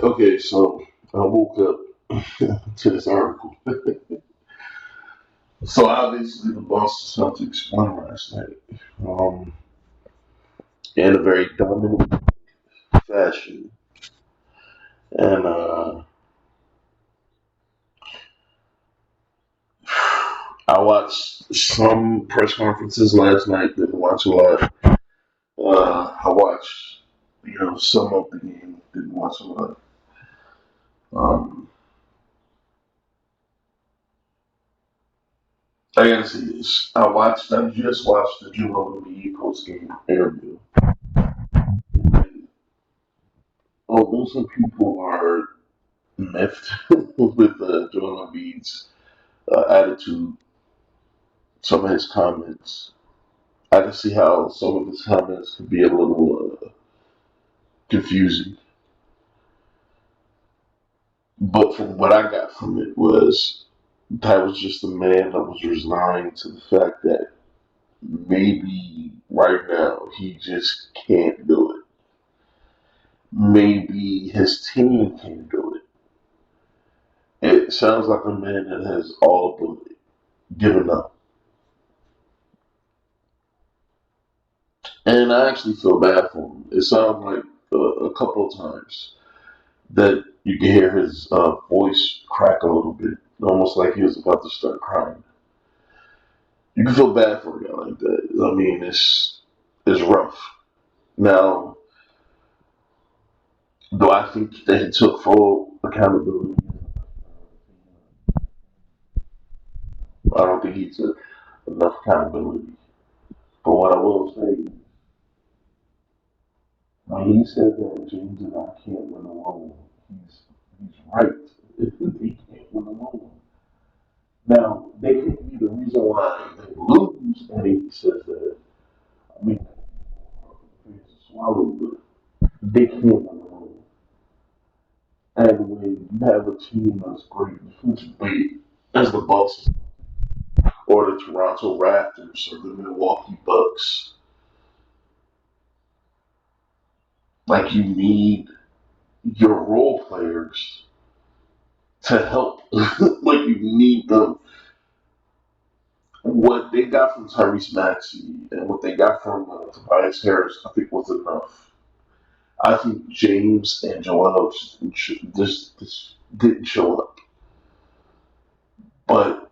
Okay, so I woke up to this article. So obviously the Boston Celtics won last night, um, in a very dominant fashion, and I watched some press conferences last night. Didn't watch a lot. I watched, some of the game. Didn't watch a lot. Um, I gotta say this. I just watched the Joel Embiid post game interview. And although some people are miffed with Joel Embiid's attitude, some of his comments, I can see how some of his comments could be a little confusing. But from what I got from it was that was just a man that was resigned to the fact that maybe right now he just can't do it. Maybe his team can do it. It sounds like a man that has all but given up. And I actually feel bad for him. It sounded like a couple of times that you can hear his voice crack a little bit, almost like he was about to start crying. You can feel bad for a guy like that. I mean, it's rough. Now, do I think that he took full accountability? I don't think he took enough accountability. But what I will say, when he said that James and I can't win alone, he's right. They can't win alone. Now, they could be the reason why they lose, and he says that. I mean, it's swallowed, but they can't win alone. And when you have a team that's great defensively, as the Bucks or the Toronto Raptors or the Milwaukee Bucks, like you need your role players to help. Like you need them. What they got from Tyrese Maxey and what they got from Tobias Harris, I think, was enough. I think James and Joel just didn't show up. But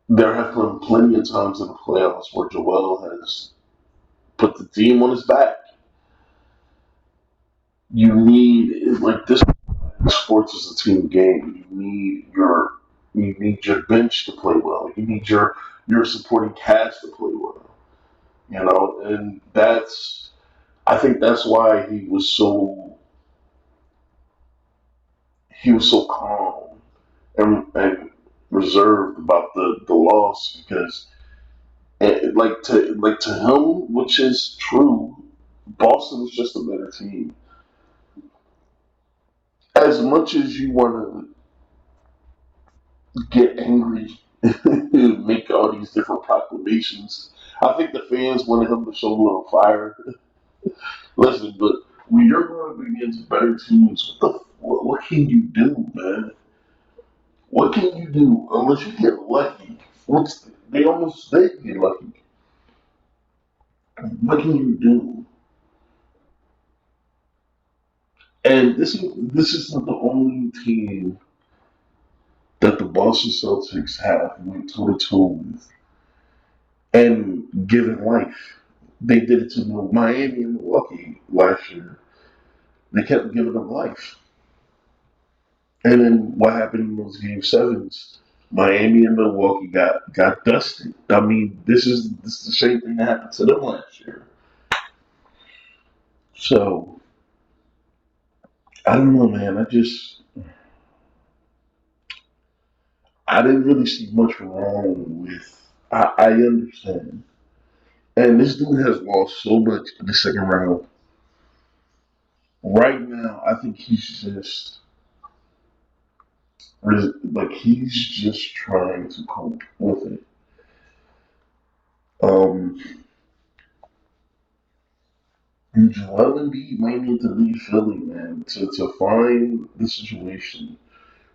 there have been plenty of times in the playoffs where Joel has put the team on his back. You need like this sports is a team game. You need your bench to play well. You need your supporting cast to play well. And that's I think that's why he was so calm and reserved about the loss because like to him, which is true, Boston was just a better team. As much as you want to get angry, make all these different proclamations, I think the fans wanted him to show a little fire. Listen, but when you're going against better teams, what can you do, man? What can you do unless you get lucky? They almost did get lucky. What can you do? And this is not the only team that the Boston Celtics have went toe to toe with and given life. They did it to Miami and Milwaukee last year. They kept giving them life. And then what happened in those game sevens? Miami and Milwaukee got dusted. I mean, this is the same thing that happened to them last year. So I don't know, man. I didn't really see much wrong with. I understand, and this dude has lost so much in the second round. Right now, I think he's just trying to cope with it. Um, Joel Embiid might need to leave Philly, man, to find the situation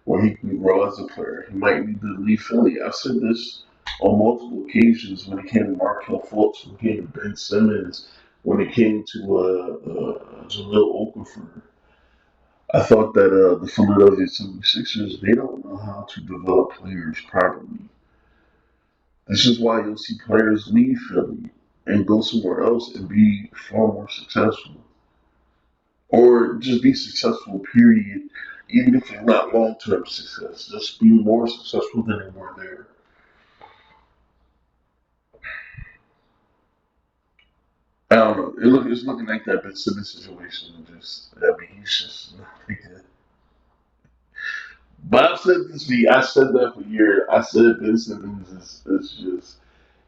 where he can grow as a player. He might need to leave Philly. I've said this on multiple occasions when it came to Markel Fultz, when it came to Ben Simmons, when it came to Jahlil Okafor. I thought that the Philadelphia 76ers, they don't know how to develop players properly. This is why you'll see players leave Philly and go somewhere else and be far more successful. Or just be successful, period. Even if it's not long term success, just be more successful than they were there. I don't know. It's looking like that Ben Simmons situation. I mean, he's just not good. But I've said this, I said that for years. I said Ben Simmons is just,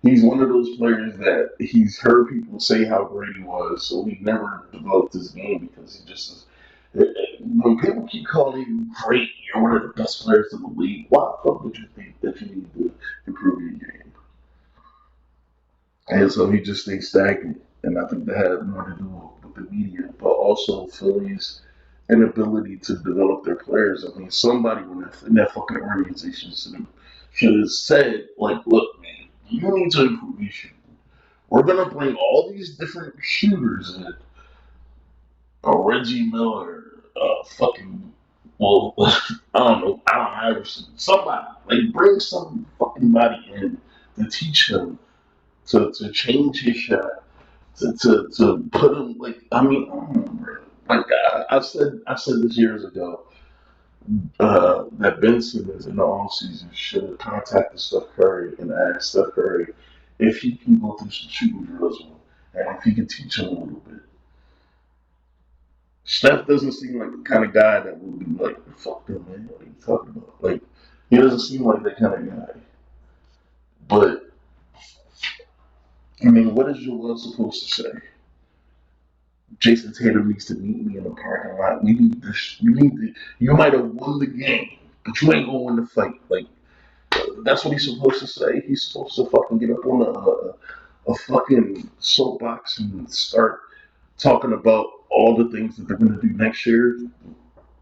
he's one of those players that he's heard people say how great he was, so he never developed his game because he just is. When people keep calling you great, you're one of the best players in the league. Why the fuck would you think that you need to improve your game? And so he just stays stagnant. And I think that had more to do with the media, but also Philly's inability to develop their players. I mean, somebody in that fucking organization should have said, like, look, man, you need to improve your shooting. We're gonna bring all these different shooters in, Reggie Miller, fucking, well, I don't know, Allen Iverson, somebody, like, bring some fucking body in to teach him to change his shot, to put him, like, I mean, like, I said this years ago, that Ben Simmons in the offseason should have contacted Steph Curry and asked Steph Curry if he can go through some shooting drills with him and if he can teach him a little bit. Steph doesn't seem like the kind of guy that would be like, fuck them, man. What are you talking about? Like, he doesn't seem like that kind of guy. But, I mean, what is Joel supposed to say? Jason Tatum needs to meet me in the parking lot. We need this. You need to. You might have won the game, but you ain't gonna win the fight. Like, that's what he's supposed to say. He's supposed to fucking get up on a fucking soapbox and start talking about all the things that they're gonna do next year.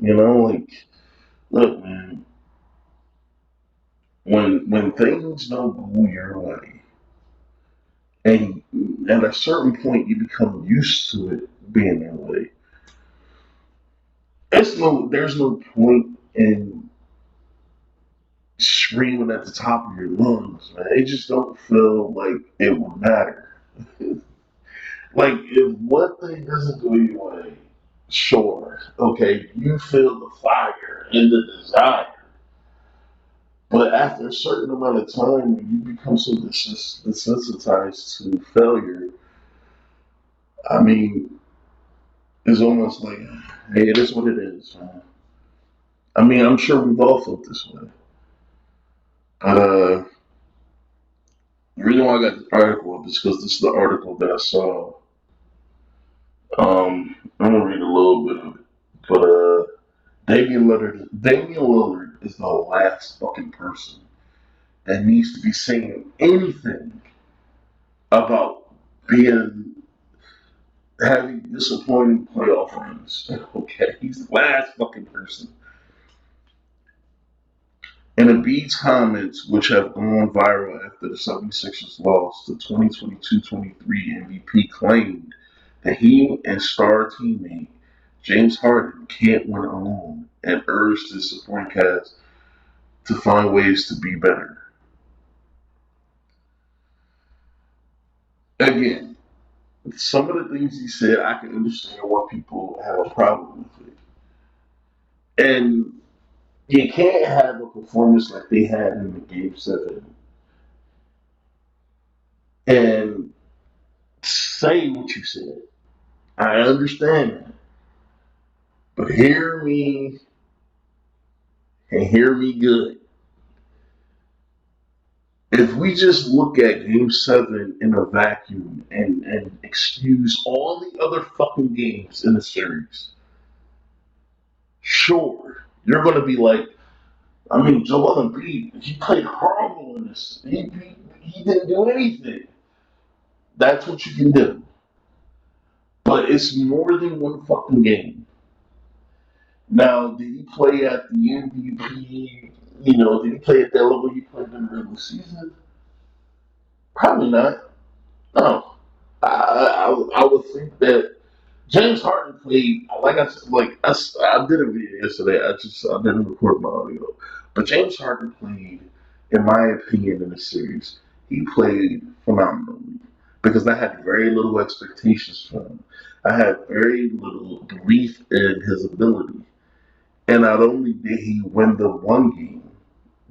You know, like, look, man, when things don't go your way, and at a certain point you become used to it being that way, there's no point in screaming at the top of your lungs, man. It just don't feel like it will matter. Like, if one thing doesn't go your way, sure, okay, you feel the fire and the desire. But after a certain amount of time, you become so desensitized to failure. I mean, it's almost like, hey, it is what it is, man. I mean, I'm sure we've all felt this way. But the reason why I got the article up is because this is the article that I saw. I'm gonna read a little bit of it. But Damian Lillard is the last fucking person that needs to be saying anything about being having disappointing playoff runs. Okay, he's the last fucking person. And Embiid's comments, which have gone viral after the 76ers lost the 2022-23 MVP, claimed that he and star teammate James Harden can't win alone and urged his supporting cast to find ways to be better. Again, some of the things he said, I can understand why people have a problem with it. And you can't have a performance like they had in the Game 7 and say what you said. I understand that. But hear me and hear me good. If we just look at Game 7 in a vacuum and excuse all the other fucking games in the series, sure, you're going to be like, I mean, Joel Embiid, he played horrible in this. He didn't do anything. That's what you can do. But it's more than one fucking game. Now, did he play at the MVP? Did he play at that level he played in the regular season? Probably not. No. I would think that James Harden played I did a video yesterday. I didn't record my audio, but James Harden played, in my opinion, in the series. He played phenomenally because I had very little expectations for him. I had very little belief in his ability, and not only did he win the one game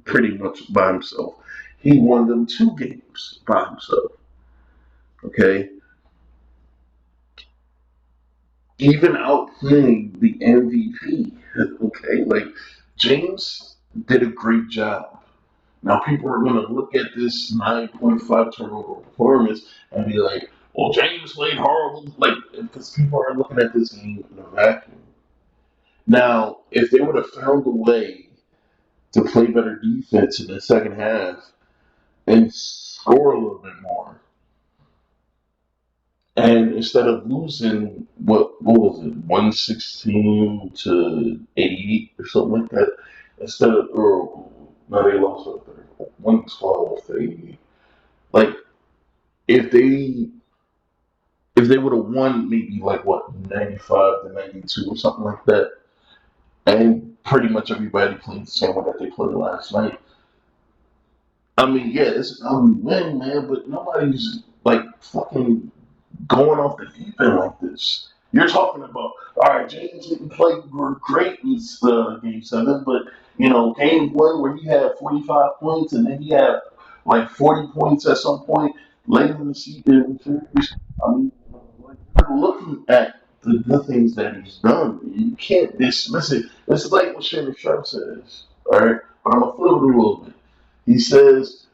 pretty much by himself, he won them two games by himself. Okay, even outplaying the MVP. Okay, like James did a great job. Now people are going to look at this 9.5 turnover performance and be like, "Well, James played horrible." Like because people are looking at this game in a vacuum. Now, if they would have found a way to play better defense in the second half and score a little bit more, and instead of losing what was it, 116-88 or something like that, instead of or no they lost 112-88. Like if they if they would have won maybe like what 95-92 or something like that, and pretty much everybody played the same way that they played last night. I mean, yeah, it's an ugly win, man, but nobody's like fucking going off the deep end like this. You're talking about, all right, James didn't play great in game seven, but, game one where he had 45 points and then he had like 40 points at some point later in the season. I mean, like, you're looking at the good things that he's done. You can't dismiss it. It's like what Shannon Sharp says, all right? But I'm going to flip it a little bit. He says,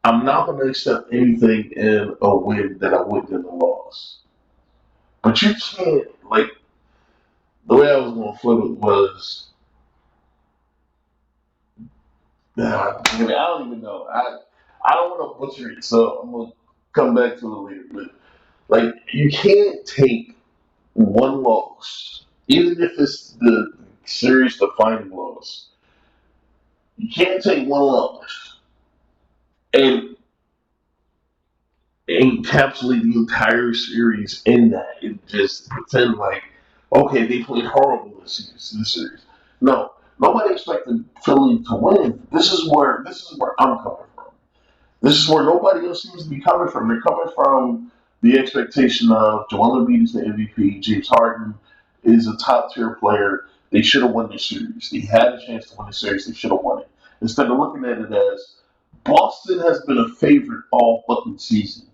I'm not going to accept anything in a win that I wouldn't in a loss. But you can't, like, the way I was going to flip it was, I don't even know. I don't want to butcher it, so I'm going to come back to it later. But, like, you can't take one loss, even if it's the series defining loss. You can't take one loss and encapsulate the entire series in that and just pretend like, okay, they played horrible this series. No, nobody expected Philly to win. This is where I'm coming from. This is where nobody else seems to be coming from. They're coming from the expectation of Joel Embiid is the MVP, James Harden is a top tier player. They should have won this series. They had a chance to win the series. They should have won it. Instead of looking at it as Boston has been a favorite all fucking season.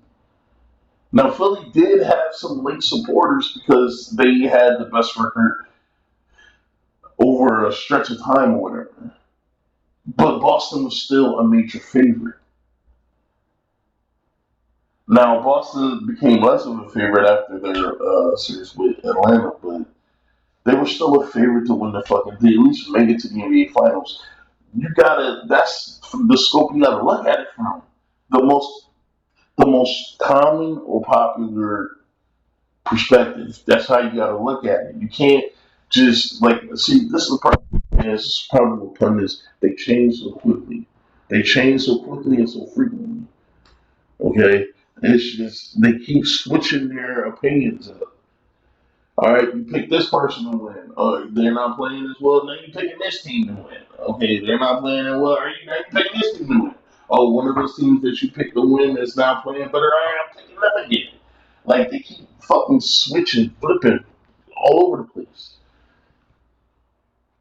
Now, Philly did have some late supporters because they had the best record over a stretch of time or whatever. But Boston was still a major favorite. Now, Boston became less of a favorite after their series with Atlanta, but they were still a favorite to win the fucking thing, at least make it to the NBA Finals. That's the scope you gotta look at it from. The most, the most common or popular perspective. That's how you got to look at it. You can't just see. This is the problem. And this is part of the problem is they change so quickly. They change so quickly and so frequently. Okay, it's just they keep switching their opinions up. All right, you pick this person to win. Oh, they're not playing as well. Now you're picking this team to win. Okay, they're not playing as well. Are you now you're picking this team to win? Oh, one of those teams that you picked to win that's not playing better. All right, I'm picking them again. Like they keep fucking switching, flipping all over the place.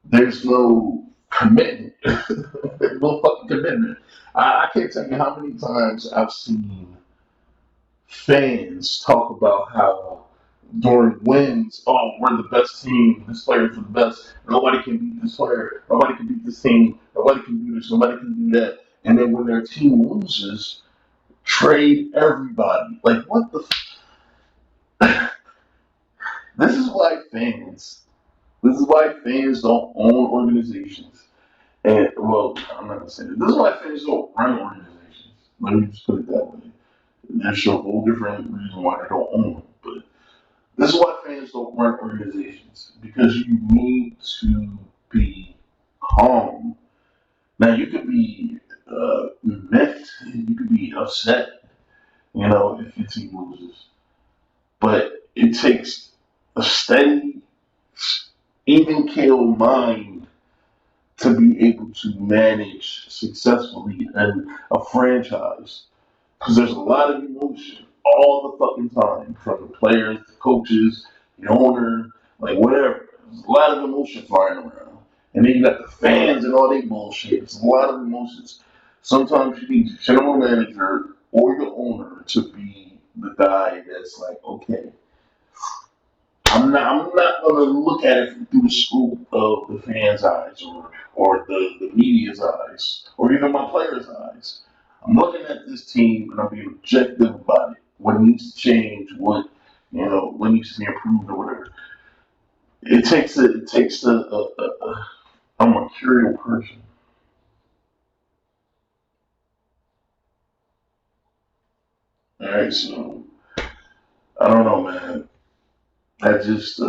There's no commitment. There's no fucking commitment. I can't tell you how many times I've seen fans talk about how during wins, oh, we're the best team, this player's the best, nobody can beat this player, nobody can beat this team, nobody can do this, nobody can do that. And then when their team loses, trade everybody. Like, what the This is why fans don't own organizations. And well, I'm not gonna say that. This is why fans don't run organizations. Let me just put it that way. There's a whole different reason why they don't own them. But This is why fans don't run organizations because you need to be calm. Now you could be miffed, you could be upset, if your team loses, but it takes a steady, even keel mind to be able to manage successfully a franchise. Because there's a lot of emotion all the fucking time from the players, the coaches, the owner, like whatever. There's a lot of emotion flying around. And then you got the fans and all they bullshit. It's a lot of emotions. Sometimes you need your general manager or your owner to be the guy that's like, okay, I'm not gonna look at it through the scope of the fans' eyes or the media's eyes or even my players' eyes. I'm looking at this team and I'm being objective about it. What needs to change, what needs to be improved or whatever. I'm a curious person. All right, so I don't know, man. I just I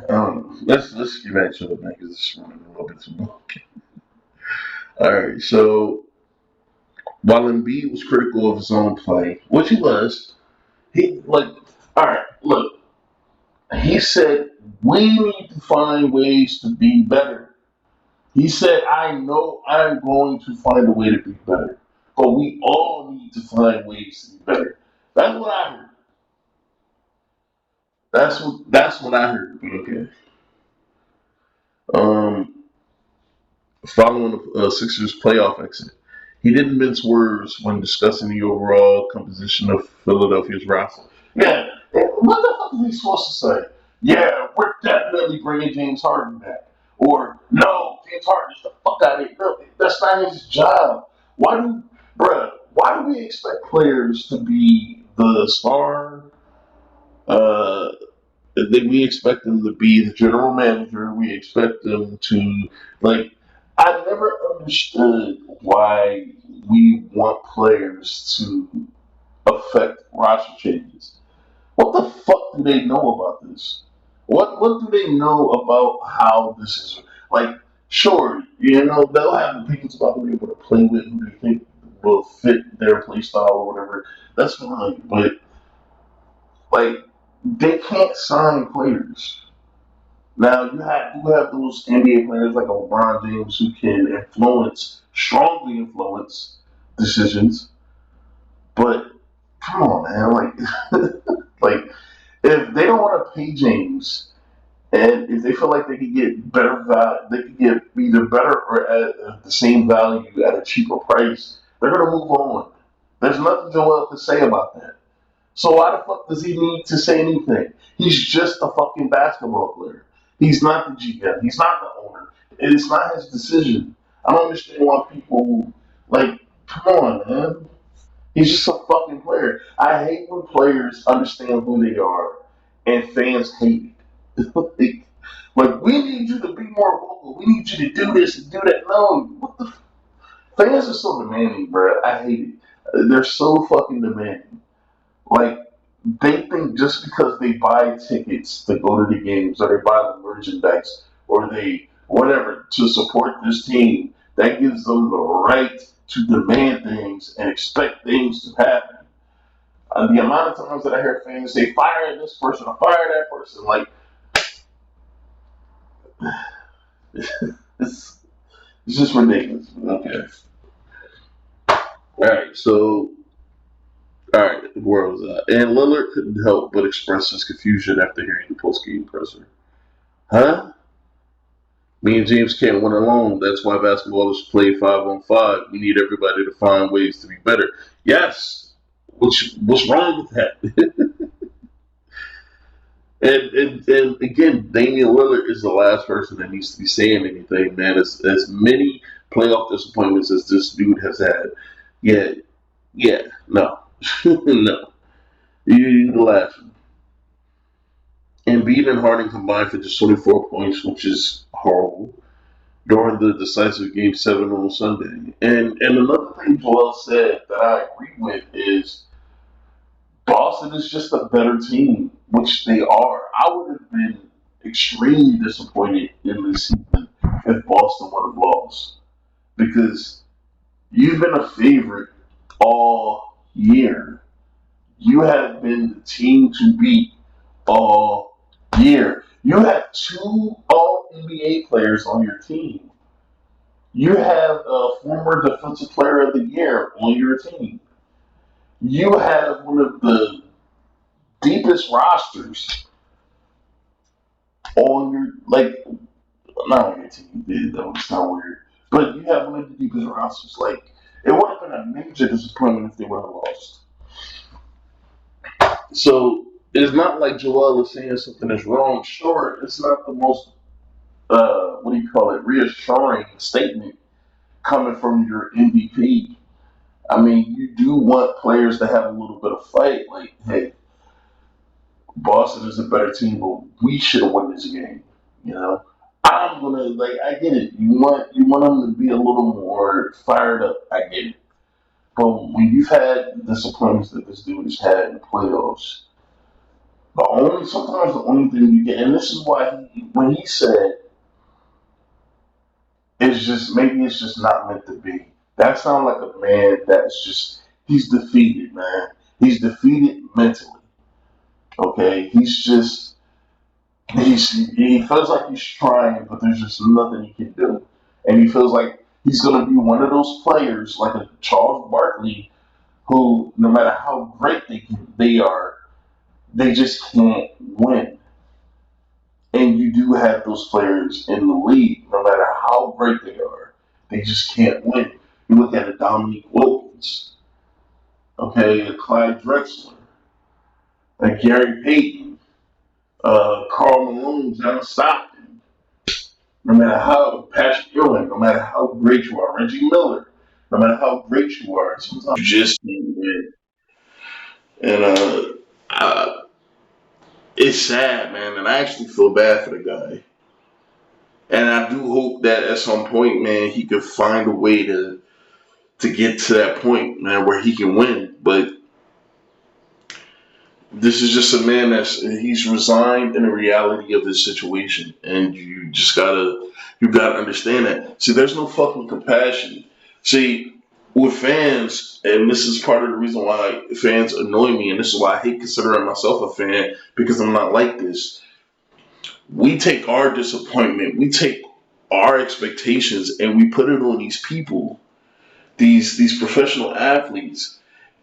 don't know. Let's get back to it, man, because it's running a little bit too long. All right, so while Embiid was critical of his own play, which he was, he like, all right, look, he said we need to find ways to be better. He said, I know I'm going to find a way to be better, but we all need to find ways to be better. That's what I heard. That's what I heard. Okay. Um, Following the Sixers playoff exit. He didn't mince words when discussing the overall composition of Philadelphia's roster. Yeah, what the fuck is he supposed to say? Yeah, we're definitely bringing James Harden back. Or, no, James Harden is the fuck out of here. No, that's not his job. Why do we expect players to be the star? Uh, we expect them to be the general manager. We expect them to like. I never understood why we want players to affect roster changes. What the fuck do they know about this? What do they know about how this is like? Sure, they'll have opinions about who they want to play with, who they think will fit their play style or whatever. That's fine, but like they can't sign players. Now you have those NBA players like LeBron James who can strongly influence decisions. But come on, man, like if they don't want to pay James, and if they feel like they could get better value, they could get either better or at the same value at a cheaper price. They're gonna move on. There's nothing Joel can say about that. So why the fuck does he need to say anything? He's just a fucking basketball player. He's not the GM. He's not the owner. It's not his decision. I don't understand why people like. Come on, man. He's just a fucking player. I hate when players understand who they are and fans hate it. like we need you to be more vocal. We need you to do this and do that. No, what the fans are so demanding, bro. I hate it. They're so fucking demanding. Like they think just because they buy tickets to go to the games or they buy the merchandise or they whatever to support this team, that gives them the right to demand things and expect things to happen. The amount of times that I hear fans say, fire this person or fire that person, like, it's, it's just ridiculous. Okay. All right. So, all right. Where was that? And Lillard couldn't help but express his confusion after hearing the post-game presser. Huh? Me and James can't win alone. That's why basketball is played 5-on-5. We need everybody to find ways to be better. Yes. What's wrong with that? And again, Damian Lillard is the last person that needs to be saying anything, man. As many playoff disappointments as this dude has had, yeah, yeah, no, no. You're the last one. Embiid and Harden combined for just 24 points, which is horrible, during the decisive Game 7 on Sunday. And another thing Joel said that I agree with is Boston is just a better team, which they are. I would have been extremely disappointed in this season if Boston would have lost because you've been a favorite all year. You have been the team to beat all year. You have two All NBA players on your team. You have a former Defensive Player of the Year on your team. You have one of the deepest rosters on your not on your team. That would sound weird, but you have one of the deepest rosters. Like it would have been a major disappointment if they would have lost. So it's not like Joel is saying something is wrong. Sure, it's not the most what do you call it, reassuring statement coming from your MVP. I mean, you do want players to have a little bit of fight. Like, hey, Boston is a better team, but we should have won this game. You know, I'm gonna I get it. You want them to be a little more fired up. I get it. But when you've had disappointments that this dude has had in the playoffs, sometimes the only thing you get, and this is why when he said it's just not meant to be. That sounds like a man that's just he's defeated, man. He's defeated mentally. Okay, he feels like he's trying, but there's just nothing he can do, and he feels like he's gonna be one of those players like a Charles Barkley, who no matter how great they are, they just can't win. And you do have those players in the league, no matter how great they are, they just can't win. You look at a Dominique Wilkins, okay, a Clyde Drexler, a Gary Payton, Carl Malone, John Stockton. No matter how Patrick Ewing, no matter how great you are, Reggie Miller, no matter how great you are, sometimes you just can't win. And it's sad, man. And I actually feel bad for the guy. And I do hope that at some point, man, he could find a way to get to that point, man, where he can win. But this is just a man he's resigned in the reality of his situation, and you gotta understand that. See, there's no fucking compassion. See, with fans, and this is part of the reason why fans annoy me, and this is why I hate considering myself a fan because I'm not like this. We take our disappointment, we take our expectations, and we put it on these people, these professional athletes,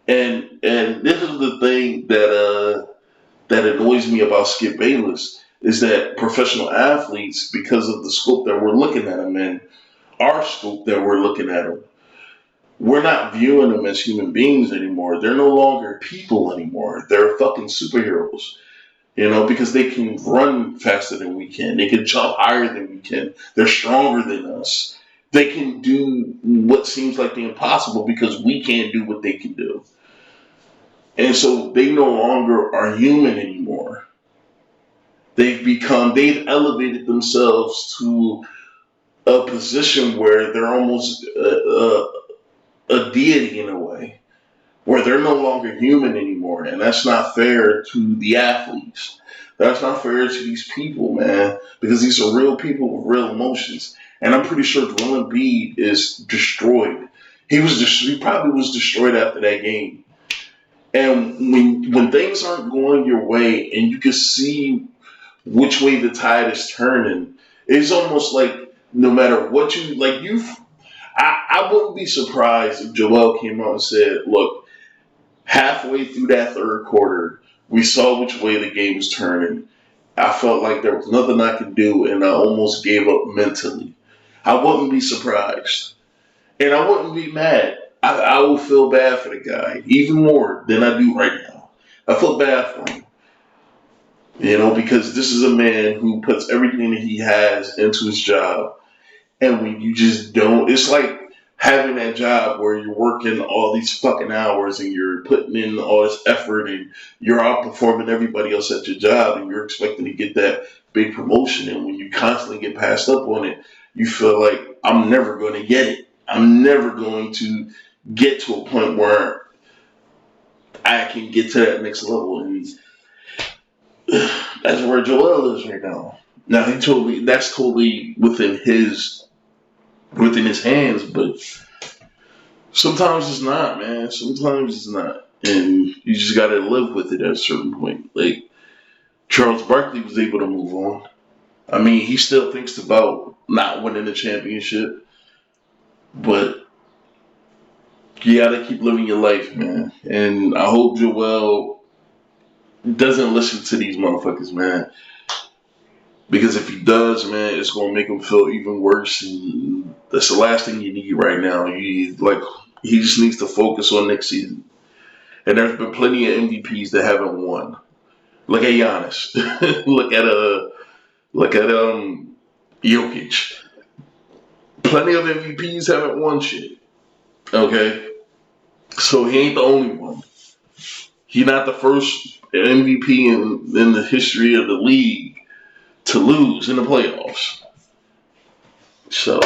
and this is the thing that annoys me about Skip Bayless is that professional athletes, because of the scope that we're looking at them in, our scope that we're looking at them, we're not viewing them as human beings anymore. They're no longer people anymore. They're fucking superheroes. You know, because they can run faster than we can. They can jump higher than we can. They're stronger than us. They can do what seems like the impossible because we can't do what they can do. And so they no longer are human anymore. They've elevated themselves to a position where they're almost a deity in a way, where they're no longer human anymore. And that's not fair to the athletes. That's not fair to these people, man, because these are real people with real emotions. And I'm pretty sure Joel Embiid is destroyed. He probably was destroyed after that game. And when things aren't going your way and you can see which way the tide is turning, it's almost like no matter what I wouldn't be surprised if Joel came out and said, look, halfway through that third quarter, we saw which way the game was turning. I felt like there was nothing I could do, and I almost gave up mentally. I wouldn't be surprised. And I wouldn't be mad. I will feel bad for the guy, even more than I do right now. I feel bad for him. You know, because this is a man who puts everything that he has into his job. And when you just don't, it's like having that job where you're working all these fucking hours and you're putting in all this effort and you're outperforming everybody else at your job and you're expecting to get that big promotion. And when you constantly get passed up on it, you feel like, I'm never going to get it. I'm never going to get to a point where I can get to that next level, and that's where Joel is right now. Now that's totally within his hands, but sometimes it's not, man. Sometimes it's not, and you just gotta live with it at a certain point. Like Charles Barkley was able to move on. I mean, he still thinks about not winning the championship, but you gotta keep living your life, man. And I hope Joel doesn't listen to these motherfuckers, man. Because if he does, man, it's gonna make him feel even worse. And that's the last thing you need right now. He just needs to focus on next season. And there's been plenty of MVPs that haven't won. Look at Giannis. Look at Jokic. Plenty of MVPs haven't won shit. Okay, so he ain't the only one. He's not the first MVP in the history of the league to lose in the playoffs. So,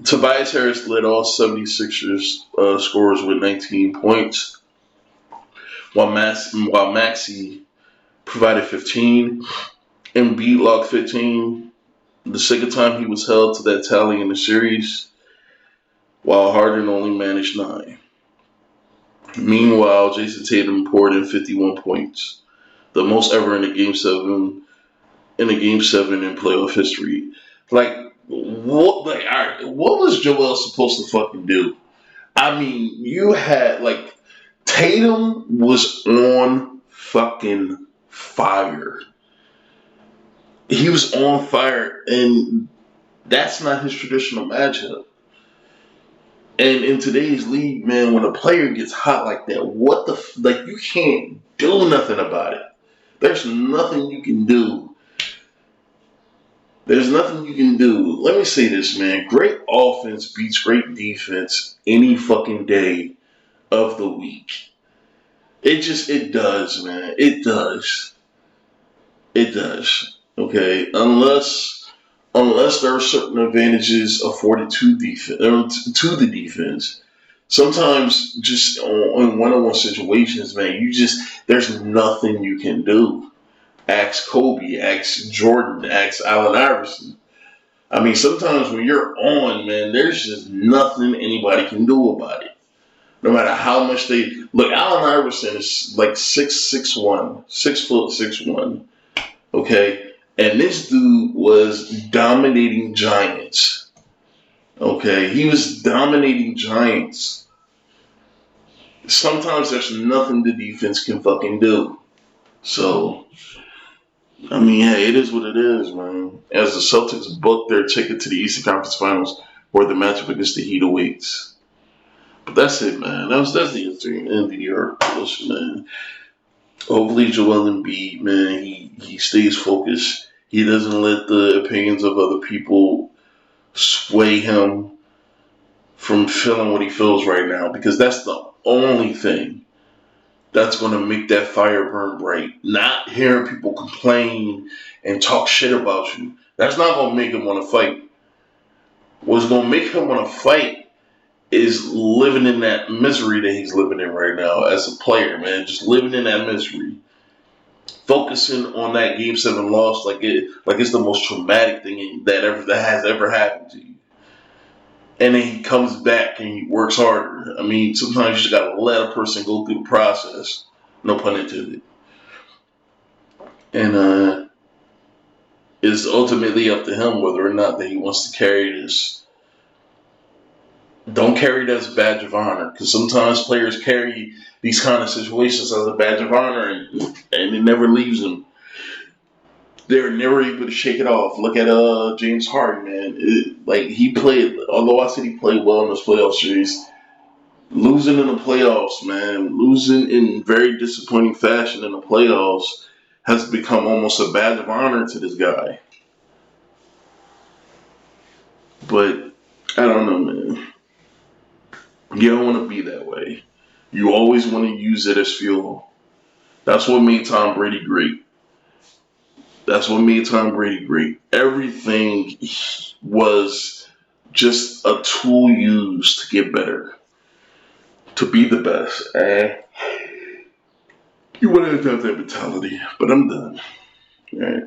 Tobias Harris led all 76ers scorers with 19 points, while Maxey provided 15. Embiid logged 15. The second time he was held to that tally in the series, while Harden only managed 9. Meanwhile, Jason Tatum poured in 51 points, the most ever in a Game 7 in playoff history. Like what? Like, all right, what was Joel supposed to fucking do? I mean, you had like Tatum was on fucking fire. He was on fire, and that's not his traditional matchup. And in today's league, man, when a player gets hot like that, like you can't do nothing about it. There's nothing you can do. There's nothing you can do. Let me say this, man. Great offense beats great defense any fucking day of the week. It does, man. It does. It does. Okay, unless there are certain advantages afforded to the defense. Sometimes, just on one-on-one situations, man, there's nothing you can do. Ask Kobe, ask Jordan, ask Allen Iverson. I mean, sometimes when you're on, man, there's just nothing anybody can do about it. No matter how much they look. Allen Iverson is like 6'1", 6'1". Okay, and this dude was dominating giants. Okay, he was dominating giants. Sometimes there's nothing the defense can fucking do. So, I mean, hey, it is what it is, man. As the Celtics book their ticket to the Eastern Conference Finals, where the matchup against the Heat awaits. But that's it, man. That's the end of the article, man. Hopefully, Joel Embiid, man, he stays focused. He doesn't let the opinions of other people sway him from feeling what he feels right now, because that's the only thing that's going to make that fire burn bright. Not hearing people complain and talk shit about you. That's not going to make him want to fight. What's going to make him want to fight is living in that misery that he's living in right now as a player, man. Just living in that misery. Focusing on that Game 7 loss like it's the most traumatic thing that has ever happened to you. And then he comes back and he works harder. I mean, sometimes you just gotta let a person go through the process. No pun intended. And it's ultimately up to him whether or not that he wants to carry this. Don't carry it as a badge of honor, because sometimes players carry these kind of situations as a badge of honor, and it never leaves them. They're never able to shake it off. Look at James Harden, man. He played, although I said he played well in this playoff series, losing in the playoffs, man, losing in very disappointing fashion in the playoffs has become almost a badge of honor to this guy. But I don't know, man. You don't want to be that way. You always want to use it as fuel. That's what made Tom Brady great. Everything was just a tool used to get better, to be the best. And you want to have that mentality, but I'm done. All right.